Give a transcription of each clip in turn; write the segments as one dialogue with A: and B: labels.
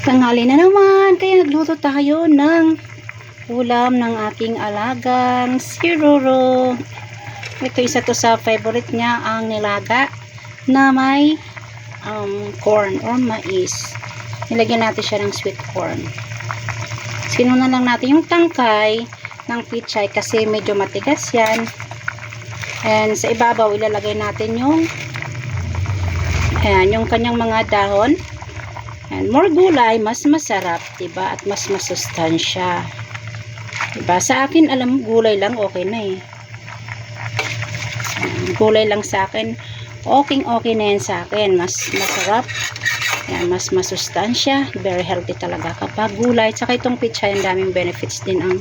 A: Tanghali na naman, kaya nagluto tayo ng ulam ng aking alagang si Roro. Ito, isa to sa favorite niya, ang nilaga na may corn or mais. Nilagyan natin siya ng sweet corn. Sinunan lang natin yung tangkay ng pichay kasi medyo matigas yan. And sa ibabaw ilalagay natin yung yung kanyang mga dahon. And more gulay, mas masarap, diba? At mas masustansya. Diba? Sa akin, alam, gulay lang, okay na eh. Gulay lang sa akin, okay na yan sa akin. Mas masarap. Yan, mas masustansya. Very healthy talaga kapag gulay. Tsaka itong pichay, ang daming benefits din ang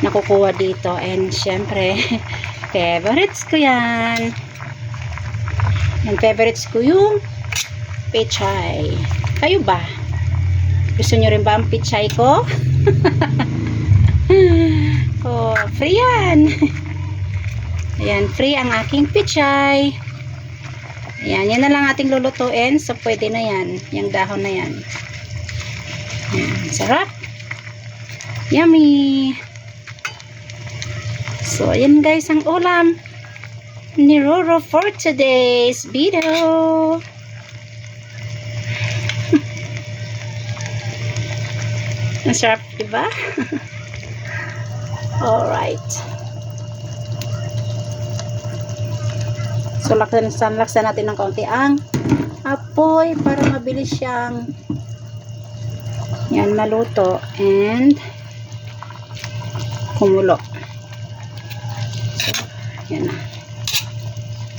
A: nakukuha dito. And syempre, favorites ko yan. And favorites ko yung pichay. Kayo ba? Gusto nyo rin ba ang pichay ko? Oh, free yan. Ayan, free ang aking pichay. Ayan, yan na lang ating lulutuin. So, pwede na yan. Yung dahon na yan. Ayan, sarap. Yummy. So, ayan guys, ang ulam ni Roro for today's video. Ang sarap, diba? Alright. So, laksan natin ng kaunti ang apoy para mabilis siyang yan, maluto and kumulo. So, yan na.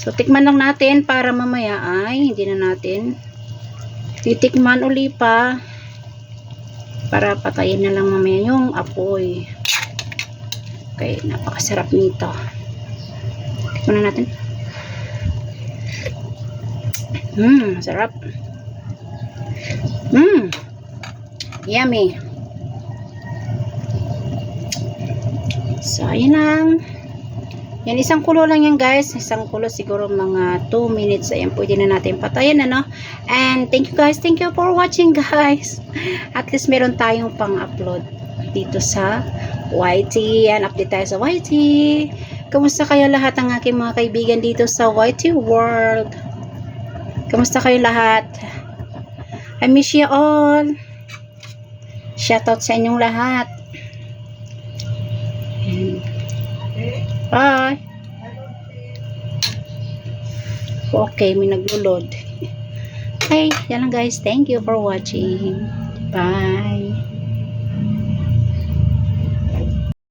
A: So, tikman lang natin para mamaya ay hindi na natin titikman uli pa para patayin na lang mamaya yung apoy. Okay, napakasarap nito. Tikman na natin. Sarap. Yummy. So, ayun lang. Yan, isang kulo lang yan guys. Isang kulo siguro mga 2 minutes. Ayan, pwede na natin patayin, ano? And thank you guys. Thank you for watching guys. At least meron tayong pang-upload dito sa YT. Yan, update tayo sa YT. Kamusta kayo lahat ang aking mga kaibigan dito sa YT World? Kamusta kayo lahat? I miss you all. Shoutout sa inyong lahat. Bye. Okay, may naglo-load. Okay, yan lang guys. Thank you for watching. Bye.